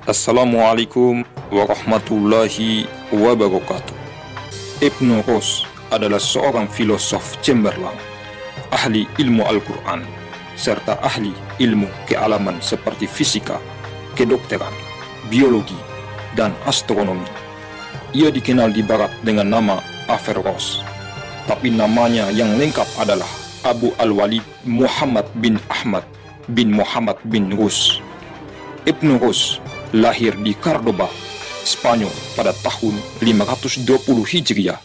Assalamualaikum warahmatullahi wabarakatuh. Ibnu Rus adalah seorang filosof cemerlang, ahli ilmu Al-Quran, serta ahli ilmu kealaman seperti fisika, kedokteran, biologi, dan astronomi. Ia dikenal di barat dengan nama Averroes, tapi namanya yang lengkap adalah Abu Al-Walid Muhammad bin Ahmad bin Muhammad bin Rus. Ibnu Rus lahir di Cordoba, Spanyol pada tahun 520 Hijriah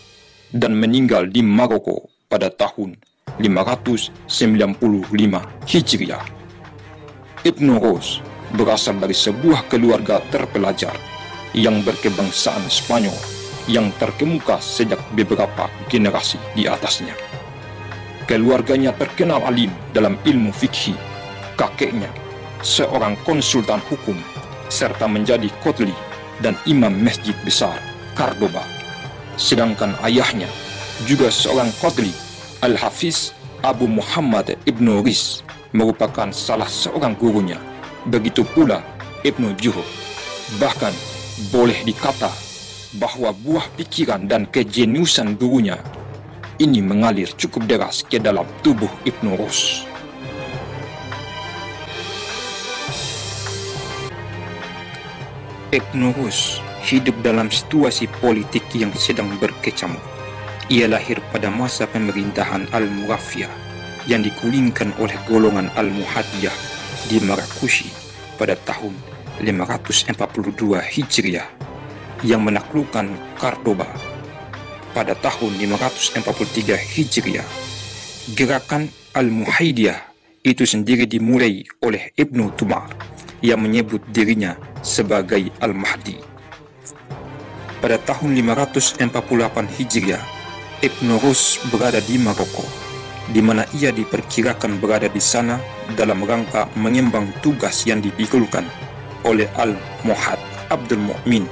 dan meninggal di Maroko pada tahun 595 Hijriah. Ibnu Rus berasal dari sebuah keluarga terpelajar yang berkebangsaan Spanyol yang terkemuka sejak beberapa generasi di atasnya. Keluarganya terkenal alim dalam ilmu fikih. Kakeknya seorang konsultan hukum serta menjadi kotli dan imam masjid besar Cordoba. Sedangkan ayahnya juga seorang kotli, Al-Hafiz Abu Muhammad Ibnu Rus, merupakan salah seorang gurunya. Begitu pula Ibnu Juhur. Bahkan boleh dikata bahwa buah pikiran dan kejeniusan gurunya ini mengalir cukup deras ke dalam tubuh Ibnu Rus. Ibnu Rus hidup dalam situasi politik yang sedang berkecamuk. Ia lahir pada masa pemerintahan Al-Murafiyah yang digulingkan oleh golongan Al-Muhadiyah di Marrakush pada tahun 542 Hijriah yang menaklukkan Cordoba pada tahun 543 Hijriah. Gerakan Al-Muhaidiyah itu sendiri dimulai oleh Ibnu Tumar yang menyebut dirinya sebagai Al-Mahdi. Pada tahun 548 Hijriah, Ibnu Rus berada di Maroko, di mana ia diperkirakan berada di sana dalam rangka mengembang tugas yang dipikulkan oleh Al-Muhad Abdul Mu'min.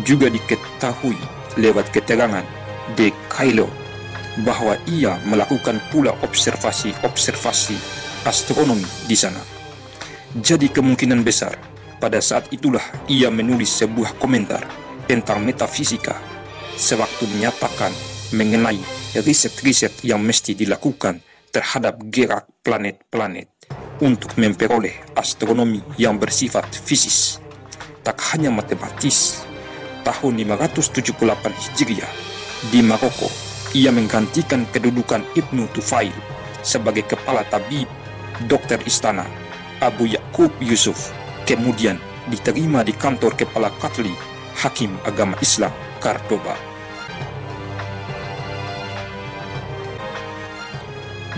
Juga diketahui lewat keterangan de Cailo bahwa ia melakukan pula observasi astronomi di sana. Jadi kemungkinan besar pada saat itulah ia menulis sebuah komentar tentang metafisika sewaktu menyatakan mengenai riset-riset yang mesti dilakukan terhadap gerak planet-planet untuk memperoleh astronomi yang bersifat fisis, tak hanya matematis. Tahun 578 Hijriah di Maroko, ia menggantikan kedudukan Ibnu Tufail sebagai kepala tabib dokter istana Abu Yaqub Yusuf, kemudian diterima di kantor kepala Katli Hakim Agama Islam Cordoba.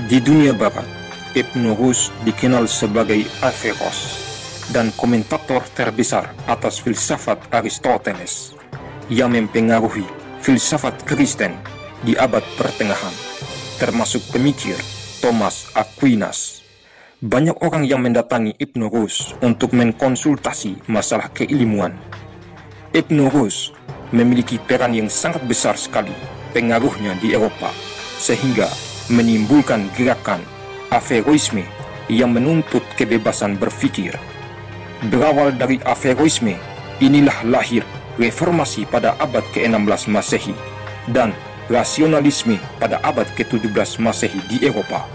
Di dunia barat, Ibnu Rus dikenal sebagai Averroes dan komentator terbesar atas filsafat Aristoteles yang mempengaruhi filsafat Kristen di abad pertengahan, termasuk pemikir Thomas Aquinas. Banyak orang yang mendatangi Ibnu Rus untuk mengkonsultasi masalah keilmuan. Ibnu Rus memiliki peran yang sangat besar sekali pengaruhnya di Eropa, sehingga menimbulkan gerakan Averroisme yang menuntut kebebasan berpikir. Berawal dari Averroisme, inilah lahir reformasi pada abad ke-16 Masehi dan rasionalisme pada abad ke-17 Masehi di Eropa.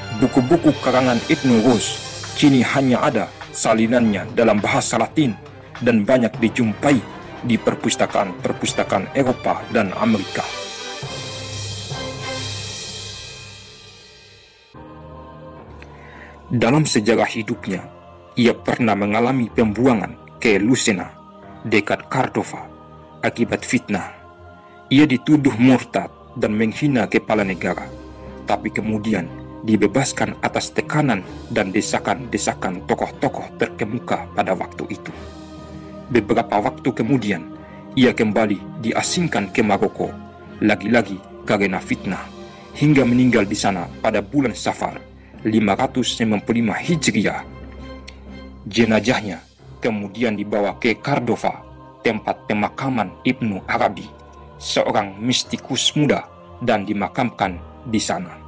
Buku-buku karangan Ibnu Rus kini hanya ada salinannya dalam bahasa Latin dan banyak dijumpai di perpustakaan-perpustakaan Eropa dan Amerika. Dalam sejarah hidupnya, ia pernah mengalami pembuangan ke Lucena, dekat Cordova, akibat fitnah. Ia dituduh murtad dan menghina kepala negara, tapi kemudian dibebaskan atas tekanan dan desakan-desakan tokoh-tokoh terkemuka pada waktu itu. Beberapa waktu kemudian, ia kembali diasingkan ke Maroko, lagi-lagi karena fitnah, hingga meninggal di sana pada bulan Safar 595 Hijriah. Jenazahnya kemudian dibawa ke Cordova, tempat pemakaman Ibnu Arabi, seorang mistikus muda, dan dimakamkan di sana.